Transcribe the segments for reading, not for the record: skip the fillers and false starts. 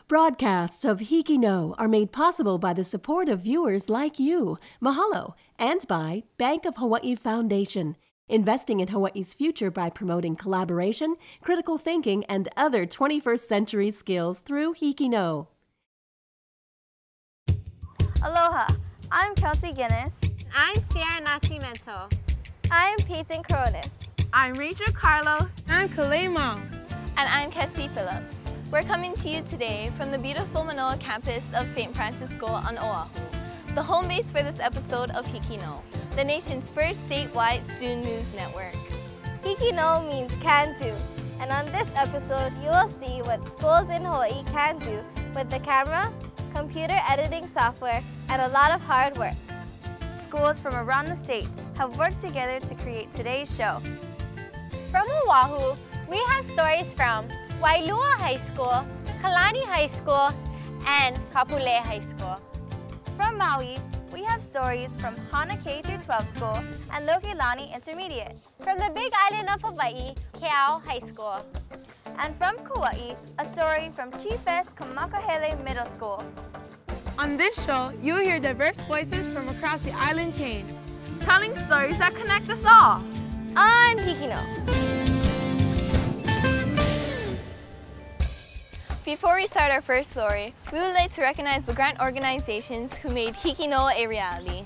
Broadcasts of HIKI NŌ are made possible by the support of viewers like you. Mahalo. And by Bank of Hawaii Foundation, investing in Hawaii's future by promoting collaboration, critical thinking, and other 21st century skills through HIKI NŌ. Aloha, I'm Kelsey Guinness. I'm Sierra Nascimento. I'm Peyton Coronis. I'm Rachel Carlos. I'm Kalei Mao. And I'm Kessie Phillips. We're coming to you today from the beautiful Manoa campus of St. Francis School on Oahu, the home base for this episode of HIKI NŌ, the nation's first statewide student news network. HIKI NŌ means can do, and on this episode you will see what schools in Hawaii can do with the camera, computer editing software, and a lot of hard work. Schools from around the state have worked together to create today's show. From Oahu, we have stories from Waialua High School, Kalani High School, and Kapolei High School. From Maui, we have stories from Hana K-12 School and Lokelani Intermediate. From the Big Island of Hawaii, Kea'au High School. And from Kauai, a story from Chiefess Kamakahelei Middle School. On this show, you'll hear diverse voices from across the island chain, telling stories that connect us all on HIKI NŌ. Before we start our first story, we would like to recognize the grant organizations who made HIKI NŌ a reality.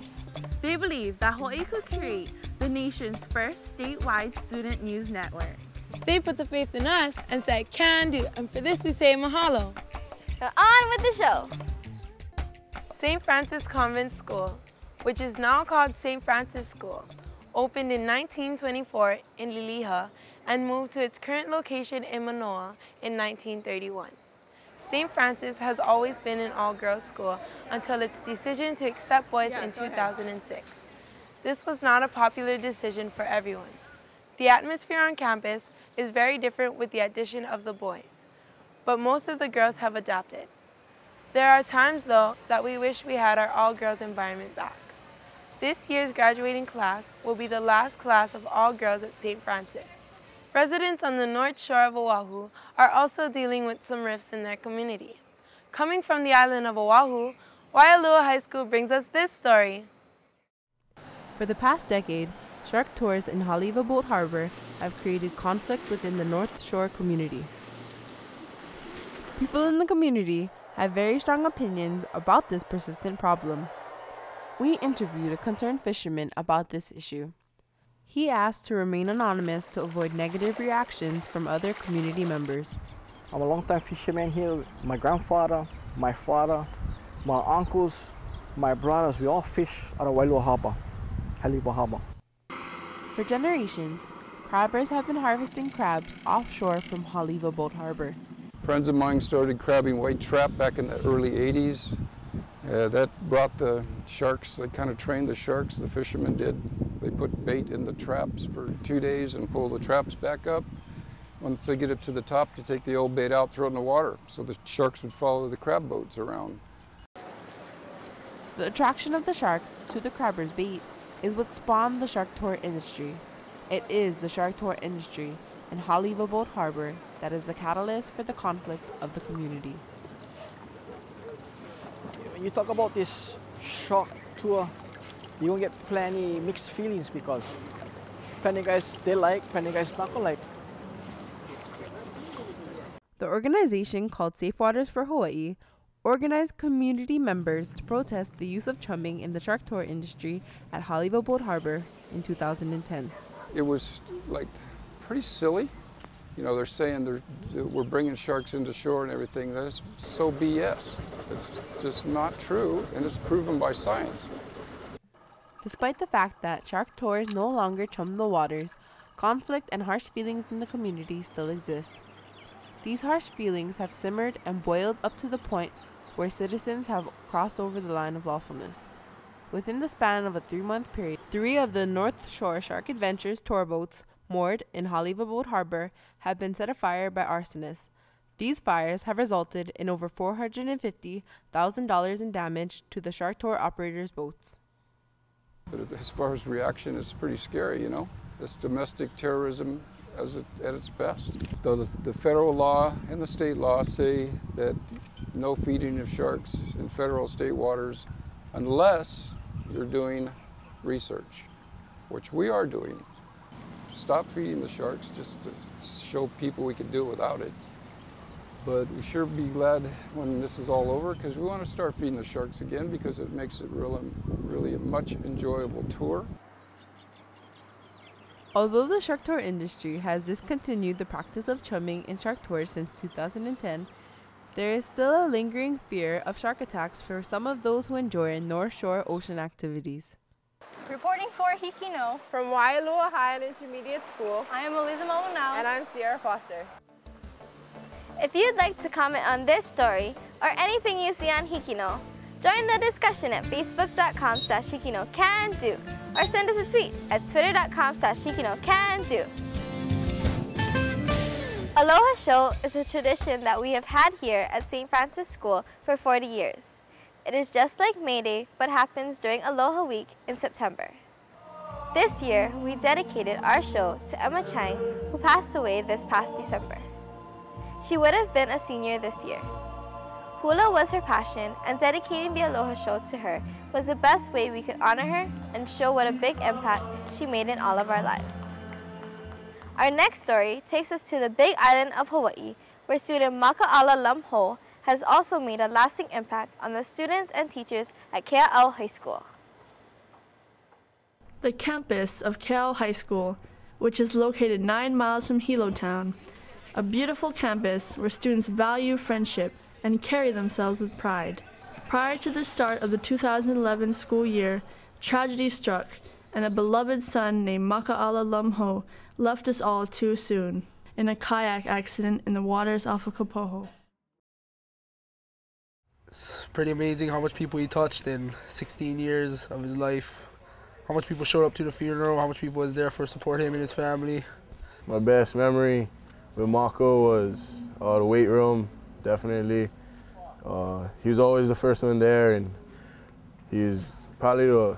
They believe that Hawaii could create the nation's first statewide student news network. They put the faith in us and said can do, and for this we say mahalo. Now on with the show. St. Francis Convent School, which is now called St. Francis School, opened in 1924 in Liliha and moved to its current location in Manoa in 1931. St. Francis has always been an all-girls school until its decision to accept boys in 2006. This was not a popular decision for everyone. The atmosphere on campus is very different with the addition of the boys, but most of the girls have adapted. There are times, though, that we wish we had our all-girls environment back. This year's graduating class will be the last class of all girls at St. Francis. Residents on the North Shore of Oahu are also dealing with some rifts in their community. Coming from the island of Oahu, Waialua High School brings us this story. For the past decade, shark tours in Haleiwa Boat Harbor have created conflict within the North Shore community. People in the community have very strong opinions about this persistent problem. We interviewed a concerned fisherman about this issue. He asked to remain anonymous to avoid negative reactions from other community members. I'm a long-time fisherman here. My grandfather, my father, my uncles, my brothers, we all fish out of Waialua Harbor, Haleiwa Harbor. For generations, crabbers have been harvesting crabs offshore from Haleiwa Boat Harbor. Friends of mine started crabbing white trap back in the early 80s. That brought the sharks. They kind of trained the sharks, the fishermen did. They put bait in the traps for 2 days and pull the traps back up. Once they get it to the top, you take the old bait out, throw it in the water, so the sharks would follow the crab boats around. The attraction of the sharks to the crabbers' bait is what spawned the shark tour industry. It is the shark tour industry in Haleiwa Boat Harbor that is the catalyst for the conflict of the community. When you talk about this shark tour, you won't get plenty mixed feelings because plenty guys they like, plenty guys not gonna like. The organization called Safe Waters for Hawaii organized community members to protest the use of chumming in the shark tour industry at Haleiwa Boat Harbor in 2010. It was like pretty silly. You know, they're saying we're bringing sharks into shore and everything. That's so BS. It's just not true, and it's proven by science. Despite the fact that shark tours no longer chum the waters, conflict and harsh feelings in the community still exist. These harsh feelings have simmered and boiled up to the point where citizens have crossed over the line of lawfulness. Within the span of a 3-month period, 3 of the North Shore Shark Adventures tour boats moored in Haleiwa Boat Harbor have been set afire by arsonists. These fires have resulted in over $450,000 in damage to the shark tour operators' boats. But as far as reaction, it's pretty scary, you know. It's domestic terrorism at its best. The federal law and the state law say that no feeding of sharks in federal state waters unless you're doing research, which we are doing. Stop feeding the sharks just to show people we could do it without it. But we sure be glad when this is all over, because we want to start feeding the sharks again, because it makes it really a much enjoyable tour. Although the shark tour industry has discontinued the practice of chumming in shark tours since 2010, there is still a lingering fear of shark attacks for some of those who enjoy North Shore ocean activities. Reporting for HIKI NŌ, From Waialua High and Intermediate School, I am Eliza Malunau. and I'm Sierra Foster. If you'd like to comment on this story or anything you see on HIKI NŌ, join the discussion at facebook.com/HIKI NŌ can do, or send us a tweet at twitter.com/HIKI NŌ can do. Aloha Show is a tradition that we have had here at St. Francis School for 40 years. It is just like May Day, but happens during Aloha Week in September. This year, we dedicated our show to Emma Chang, who passed away this past December. She would have been a senior this year. Hula was her passion, and dedicating the Aloha Show to her was the best way we could honor her and show what a big impact she made in all of our lives. Our next story takes us to the Big Island of Hawaii, where student Maka'ala Lamho has also made a lasting impact on the students and teachers at Kea'au High School. The campus of Kea'au High School, which is located 9 miles from Hilo Town, a beautiful campus where students value friendship and carry themselves with pride. Prior to the start of the 2011 school year, tragedy struck, and a beloved son named Maka'ala Lamho left us all too soon in a kayak accident in the waters off of Kapoho. It's pretty amazing how much people he touched in 16 years of his life. How much people showed up to the funeral, how much people was there for support him and his family. My best memory with Mako was the weight room, definitely. He was always the first one there, and he's probably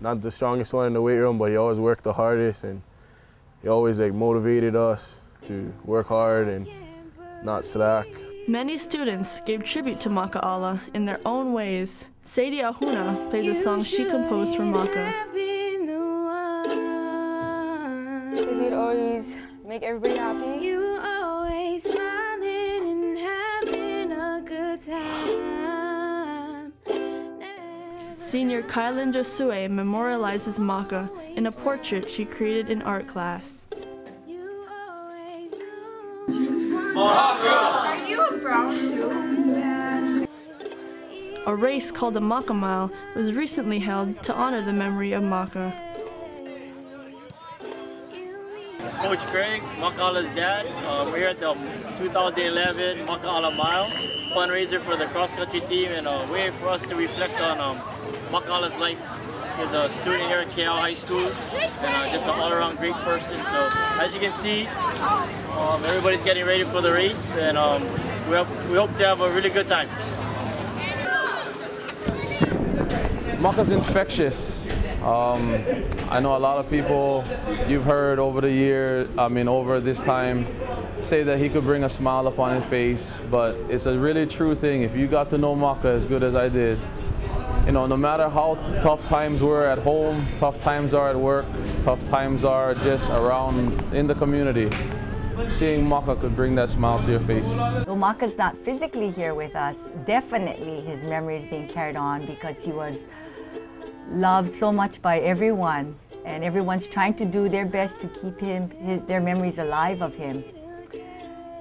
not the strongest one in the weight room, but he always worked the hardest, and he always motivated us to work hard and not slack. Many students gave tribute to Maka'ala in their own ways. Sadie Ahuna plays a song she composed for Maka. He'd always make everybody happy. You always smiling and having a good time. Senior Kylan Josue memorializes Maka in a portrait she created in art class. Maka! Are you a brown too? Yeah. A race called the Maka Mile was recently held to honor the memory of Maka. Coach Craig, Maka'ala's dad. We're here at the 2011 Maka'ala Mile fundraiser for the cross-country team, and a way for us to reflect on Maka'ala's life. He's a student here at Kea'au High School, and just an all-around great person. So as you can see, everybody's getting ready for the race, and we hope to have a really good time. Maka's infectious. I know a lot of people you've heard over the year, over this time, say that he could bring a smile upon his face, but it's a really true thing. If you got to know Maka as good as I did, no matter how tough times were at home, tough times are at work, tough times are just around in the community, seeing Maka could bring that smile to your face. Though Maka's not physically here with us, definitely his memory is being carried on because he was loved so much by everyone, and everyone's trying to do their best to keep their memories alive of him.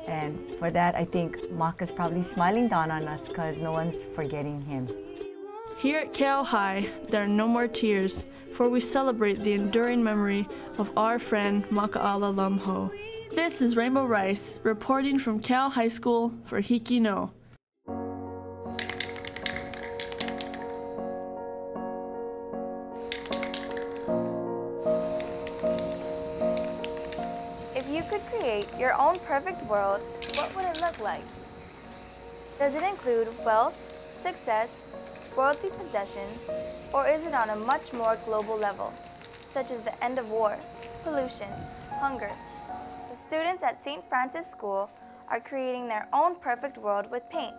And for that, I think Maka's probably smiling down on us because no one's forgetting him. Here at Kea'au High, there are no more tears, for we celebrate the enduring memory of our friend Maka'ala Lamho. This is Rainbow Rice, reporting from Kea'au High School for HIKI NŌ. If you could create your own perfect world, what would it look like? Does it include wealth, success, worldly possessions, or is it on a much more global level, such as the end of war, pollution, hunger? The students at St. Francis School are creating their own perfect world with paint.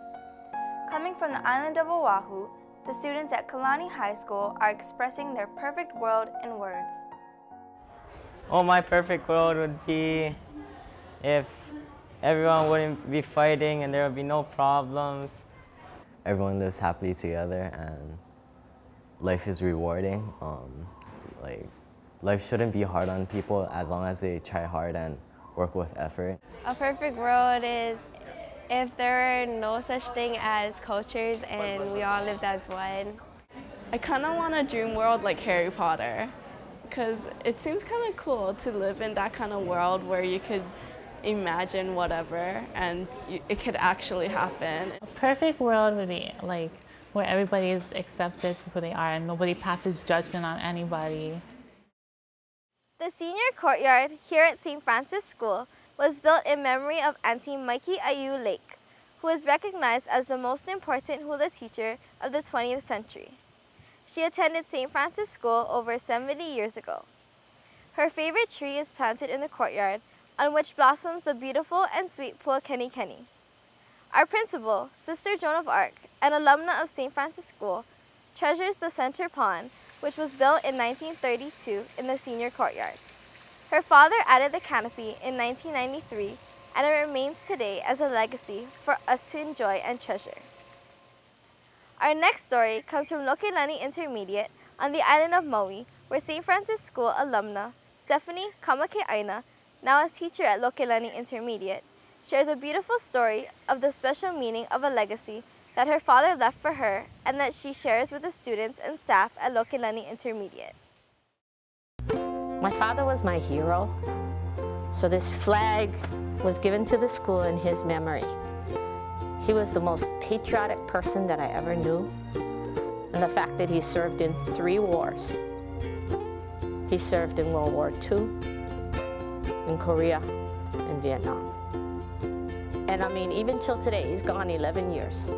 Coming from the island of Oahu, the students at Kalani High School are expressing their perfect world in words. Oh, my perfect world would be if everyone wouldn't be fighting and there would be no problems. Everyone lives happily together and life is rewarding. Life shouldn't be hard on people as long as they try hard and work with effort. A perfect world is if there were no such thing as cultures and we all lived as one. I kind of want a dream world like Harry Potter, because it seems kind of cool to live in that kind of world where you could imagine whatever and it could actually happen. A perfect world would be like where everybody is accepted for who they are and nobody passes judgment on anybody. The senior courtyard here at St. Francis School was built in memory of Auntie Kea'au Lake, who is recognized as the most important hula teacher of the 20th century. She attended St. Francis School over 70 years ago. Her favorite tree is planted in the courtyard, on which blossoms the beautiful and sweet Puakeni Keni. Our principal, Sister Joan of Arc, an alumna of St. Francis School, treasures the center pond, which was built in 1932 in the senior courtyard. Her father added the canopy in 1993, and it remains today as a legacy for us to enjoy and treasure. Our next story comes from Lokelani Intermediate on the island of Maui, where St. Francis School alumna Stephanie Kamakahelei, now a teacher at Lokelani Intermediate, shares a beautiful story of the special meaning of a legacy that her father left for her and that she shares with the students and staff at Lokelani Intermediate. My father was my hero, so this flag was given to the school in his memory. He was the most patriotic person that I ever knew, and the fact that he served in 3 wars. He served in World War II, in Korea, and Vietnam. And I mean, even till today, he's gone 11 years.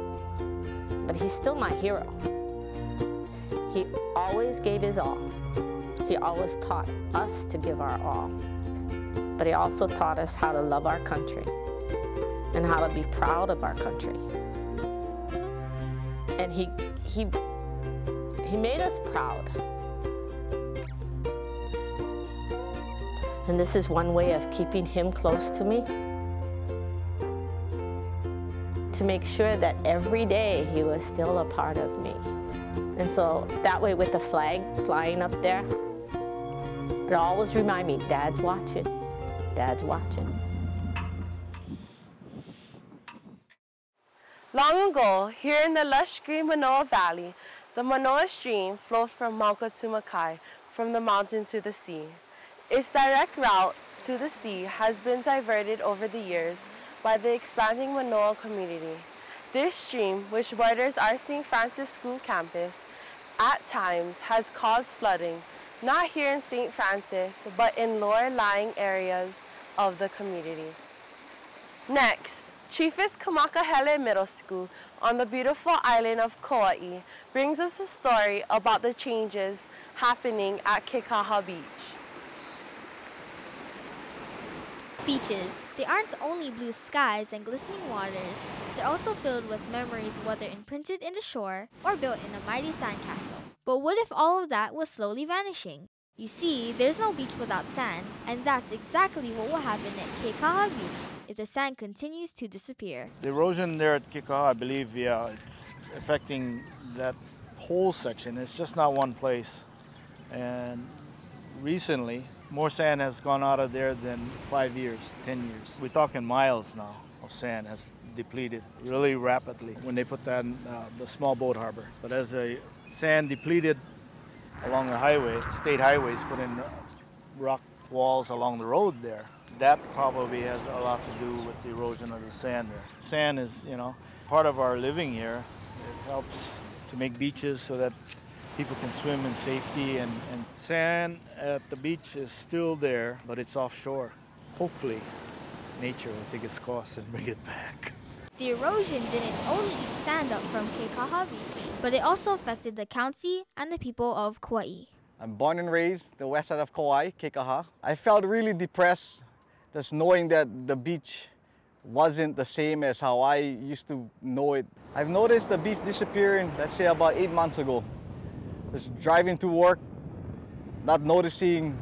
But he's still my hero. He always gave his all. He always taught us to give our all. But he also taught us how to love our country and how to be proud of our country. And he made us proud. And this is one way of keeping him close to me, to make sure that every day he was still a part of me. And so that way, with the flag flying up there, it always reminds me, Dad's watching, Dad's watching. Long ago, here in the lush green Manoa Valley, the Manoa Stream flows from Mauka to Makai, from the mountain to the sea. Its direct route to the sea has been diverted over the years by the expanding Manoa community. This stream, which borders our St. Francis School campus, at times has caused flooding, not here in St. Francis, but in lower-lying areas of the community. Next, Chiefess Kamakahelei Middle School on the beautiful island of Kauai brings us a story about the changes happening at Kea'au Beach. Beaches. They aren't only blue skies and glistening waters, they're also filled with memories, whether imprinted in the shore or built in a mighty sandcastle. But what if all of that was slowly vanishing? You see, there's no beach without sand, and that's exactly what will happen at Kea'au Beach if the sand continues to disappear. The erosion there at Kea'au, I believe, it's affecting that whole section. It's just not one place. And recently, more sand has gone out of there than 5 years, 10 years. We're talking miles now of sand has depleted really rapidly when they put that in the small boat harbor. But as the sand depleted along the highway, state highways put in rock walls along the road there. That probably has a lot to do with the erosion of the sand there. Sand is, part of our living here. It helps to make beaches so that people can swim in safety, and sand at the beach is still there, but it's offshore. Hopefully, nature will take its course and bring it back. The erosion didn't only eat sand up from Kea'au Beach, but it also affected the county and the people of Kauai. I'm born and raised the west side of Kauai, Kea'au. I felt really depressed just knowing that the beach wasn't the same as how I used to know it. I've noticed the beach disappearing, let's say about 8 months ago. Just driving to work, not noticing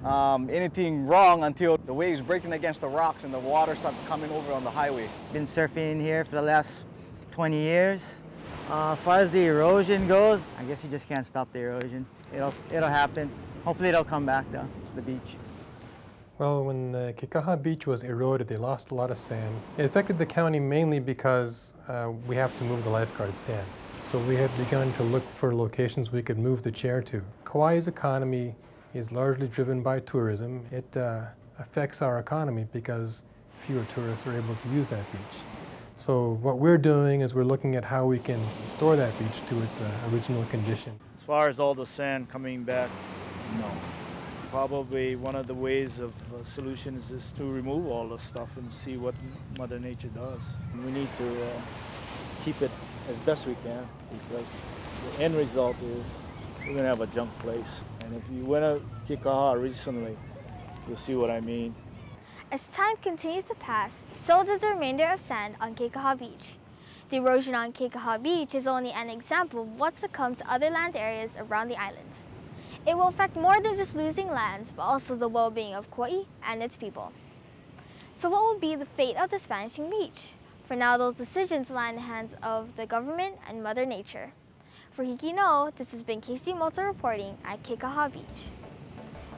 anything wrong until the waves breaking against the rocks and the water started coming over on the highway. Been surfing here for the last 20 years. As far as the erosion goes, I guess you just can't stop the erosion. It'll happen. Hopefully it'll come back though, the beach. Well, when the Kekaha Beach was eroded, they lost a lot of sand. It affected the county mainly because we have to move the lifeguard stand. So we had begun to look for locations we could move the chair to. Kauai's economy is largely driven by tourism. It affects our economy because fewer tourists are able to use that beach. So what we're doing is we're looking at how we can restore that beach to its original condition. As far as all the sand coming back, no. Probably one of the ways of solutions is to remove all the stuff and see what Mother Nature does. We need to keep it as best we can, because the end result is we're going to have a junk place. And if you went to Kekaha recently, you'll see what I mean. As time continues to pass, so does the remainder of sand on Kekaha Beach. The erosion on Kekaha Beach is only an example of what's to come to other land areas around the island. It will affect more than just losing lands, but also the well-being of Kauai and its people. So what will be the fate of this vanishing beach? For now, those decisions lie in the hands of the government and Mother Nature. For HIKI NŌ, this has been Casey Molter reporting at Kekaha Beach.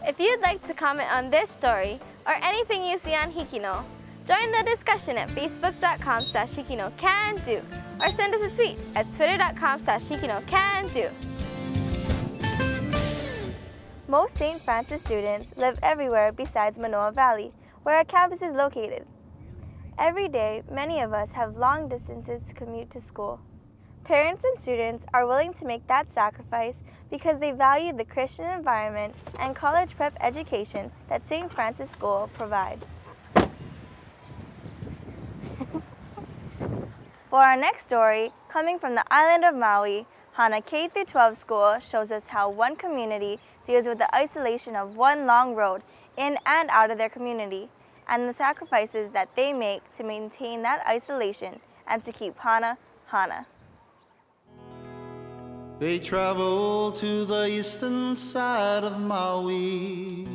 If you'd like to comment on this story or anything you see on HIKI NŌ, join the discussion at facebook.com/HIKINO-CAN-DO or send us a tweet at twitter.com/HIKINO-CAN-DO. Most St. Francis students live everywhere besides Manoa Valley, where our campus is located. Every day, many of us have long distances to commute to school. Parents and students are willing to make that sacrifice because they value the Christian environment and college prep education that St. Francis School provides. For our next story, coming from the island of Maui, Hana K-12 School shows us how one community deals with the isolation of one long road in and out of their community, and the sacrifices that they make to maintain that isolation and to keep Hana, Hana. They travel to the eastern side of Maui.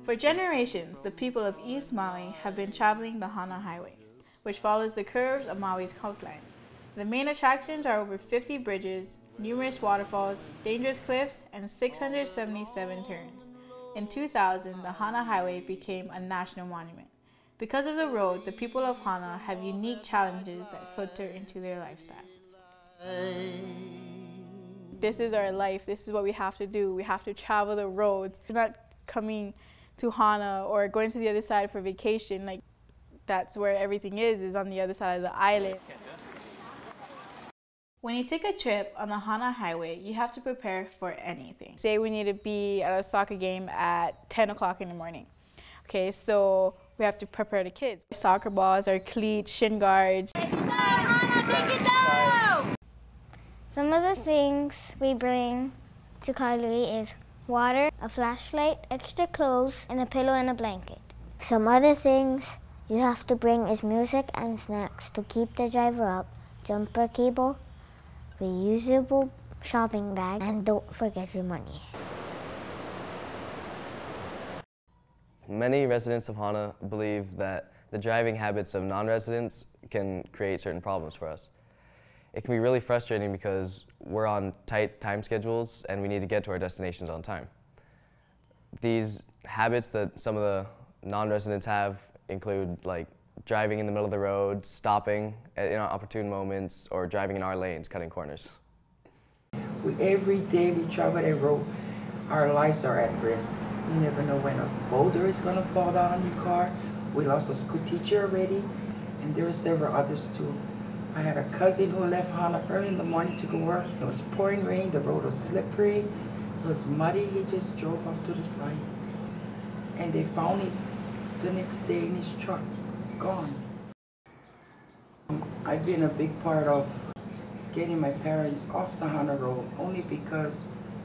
For generations, the people of East Maui have been traveling the Hana Highway, which follows the curves of Maui's coastline. The main attractions are over 50 bridges, numerous waterfalls, dangerous cliffs, and 677 turns. In 2000, the Hana Highway became a national monument. Because of the road, the people of Hana have unique challenges that filter into their lifestyle. This is our life. This is what we have to do. We have to travel the roads. We're not coming to Hana or going to the other side for vacation. Like, that's where everything is on the other side of the island. When you take a trip on the Hana Highway, you have to prepare for anything. Say we need to be at a soccer game at 10 o'clock in the morning. Okay, so we have to prepare the kids. Soccer balls, our cleats, shin guards. Some of the things we bring to Kalani is water, a flashlight, extra clothes, and a pillow and a blanket. Some other things you have to bring is music and snacks to keep the driver up, jumper cable, reusable shopping bag, and don't forget your money. Many residents of Hana believe that the driving habits of non-residents can create certain problems for us. It can be really frustrating because we're on tight time schedules and we need to get to our destinations on time. These habits that some of the non-residents have include like driving in the middle of the road, stopping at inopportune moments, or driving in our lanes, cutting corners. Every day we travel that road, our lives are at risk. You never know when a boulder is going to fall down on your car. We lost a school teacher already, and there were several others too. I had a cousin who left Hana early in the morning to go work. It was pouring rain, the road was slippery, it was muddy. He just drove off to the side. And they found it the next day in his truck, gone. I've been a big part of getting my parents off the Hana road only because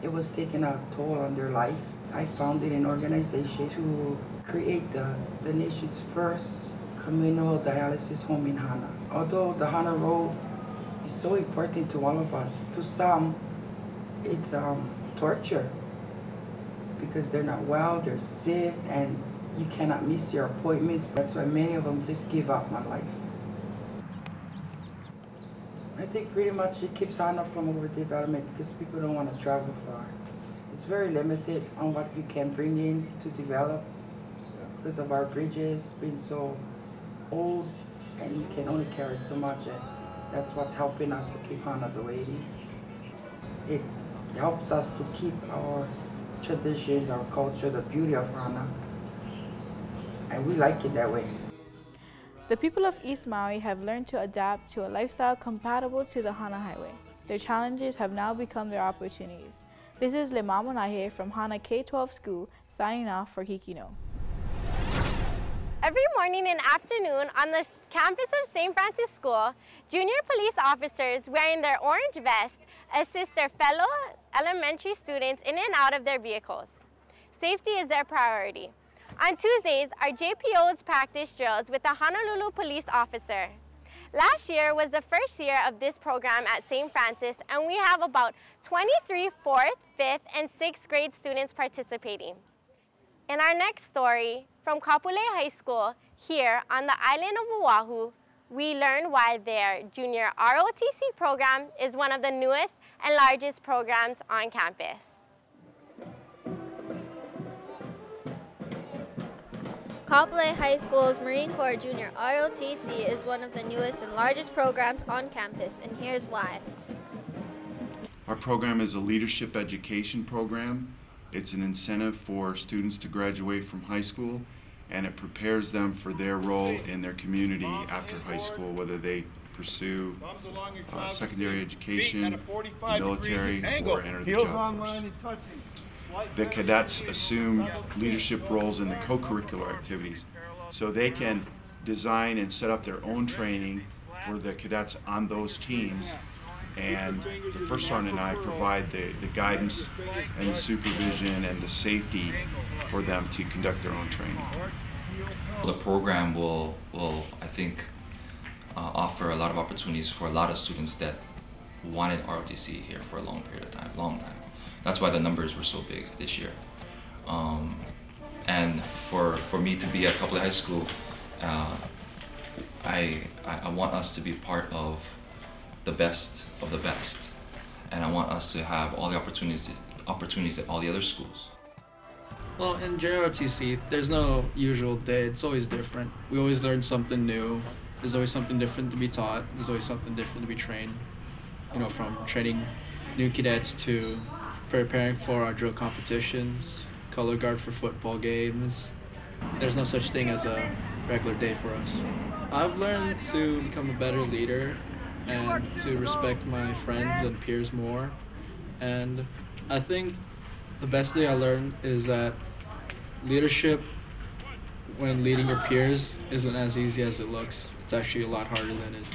it was taking a toll on their life. I founded an organization to create the nation's first communal dialysis home in Hana. Although the Hana role is so important to all of us, to some it's torture because they're not well, they're sick, and you cannot miss your appointments. That's why many of them just give up on life. I think pretty much it keeps Hana from overdevelopment because people don't want to travel far. It's very limited on what you can bring in to develop because of our bridges being so old, and you can only carry so much, and that's what's helping us to keep Hana the way it is. It helps us to keep our traditions, our culture, the beauty of Hana, and we like it that way. The people of East Maui have learned to adapt to a lifestyle compatible to the Hana Highway. Their challenges have now become their opportunities. This is Lemamo Nahe from Hana K-12 School signing off for HIKI NŌ. Every morning and afternoon on the campus of St. Francis School, junior police officers wearing their orange vests assist their fellow elementary students in and out of their vehicles. Safety is their priority. On Tuesdays are JPO's practice drills with a Honolulu police officer. Last year was the first year of this program at St. Francis, and we have about 23 4th, 5th, and 6th grade students participating. In our next story, from Kapolei High School, here on the island of Oahu, we learn why their junior ROTC program is one of the newest and largest programs on campus. Kapolei High School's Marine Corps Junior ROTC is one of the newest and largest programs on campus, and here's why. Our program is a leadership education program. It's an incentive for students to graduate from high school, and it prepares them for their role in their community after high school, whether they pursue secondary education, military, or enter the job force. The cadets assume leadership roles in the co-curricular activities, so they can design and set up their own training for the cadets on those teams, and the First Sergeant and I provide the guidance and the supervision and the safety for them to conduct their own training. The program will I think, offer a lot of opportunities for a lot of students that wanted ROTC here for a long period of time, long time. That's why the numbers were so big this year. And for me to be at Kapolei High School, I want us to be part of the best of the best, and I want us to have all the opportunities at all the other schools. Well, in JROTC, there's no usual day. It's always different. We always learn something new. There's always something different to be taught. There's always something different to be trained. You know, from training new cadets to preparing for our drill competitions, color guard for football games. There's no such thing as a regular day for us. I've learned to become a better leader and to respect my friends and peers more. And I think the best thing I learned is that leadership, when leading your peers, isn't as easy as it looks. It's actually a lot harder than it is.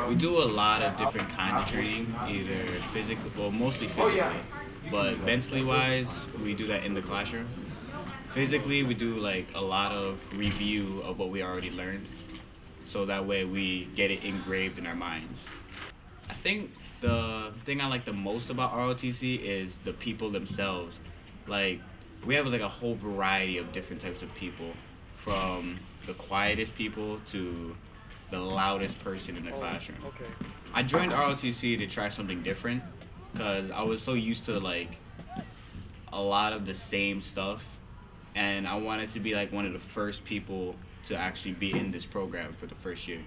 We do a lot of different kinds of training, either physically, well, mostly physically, but mentally wise, we do that in the classroom. Physically, we do like a lot of review of what we already learned, so that way we get it engraved in our minds. I think the thing I like the most about ROTC is the people themselves. Like, we have like a whole variety of different types of people, from the quietest people to the loudest person in the classroom. I joined ROTC to try something different because I was so used to like a lot of the same stuff, and I wanted to be like one of the first people to actually be in this program for the first year.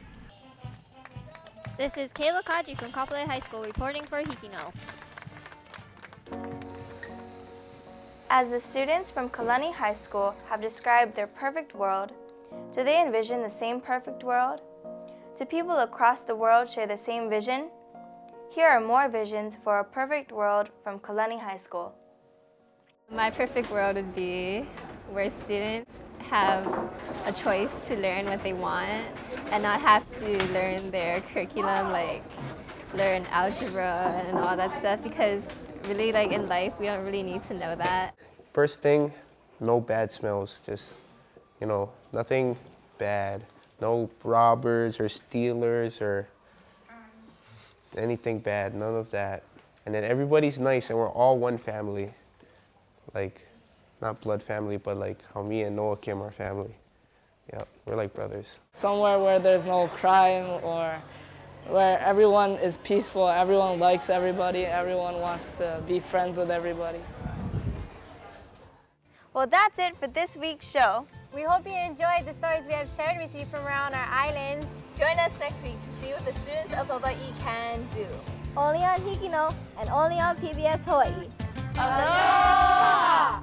This is Kayla Kaji from Kapolei High School reporting for HIKI NŌ. As the students from Kalani High School have described their perfect world, do they envision the same perfect world? Do people across the world share the same vision? Here are more visions for a perfect world from Kalani High School. My perfect world would be where students have a choice to learn what they want and not have to learn their curriculum, like learn algebra and all that stuff, because really, like in life, we don't really need to know that. First thing, no bad smells, just, you know, nothing bad. No robbers or stealers or anything bad, none of that. And then everybody's nice and we're all one family. Like, not blood family, but like how me and Noah Kim are family. Yeah, we're like brothers. Somewhere where there's no crime or where everyone is peaceful, everyone likes everybody, everyone wants to be friends with everybody. Well, that's it for this week's show. We hope you enjoyed the stories we have shared with you from around our islands. Join us next week to see what the students of Hawaii can do. Only on HIKI NŌ and only on PBS Hawaii. Aloha!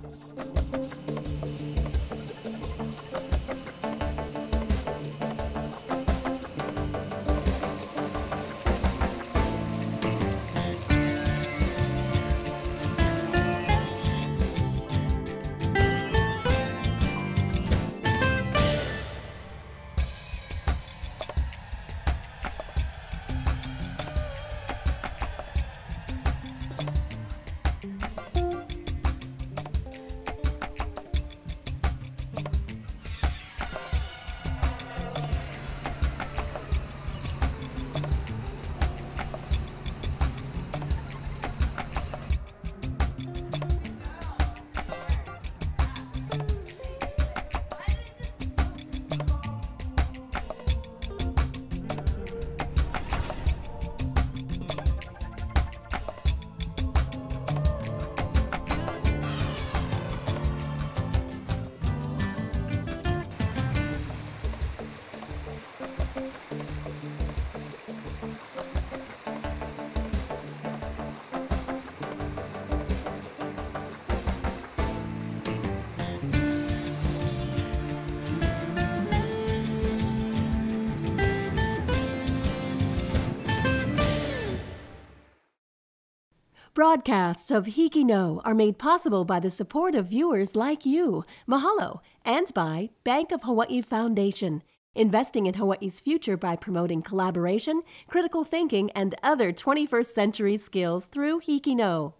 Broadcasts of HIKI NŌ are made possible by the support of viewers like you. Mahalo. And by Bank of Hawaii Foundation, investing in Hawaii's future by promoting collaboration, critical thinking, and other 21st century skills through HIKI NŌ.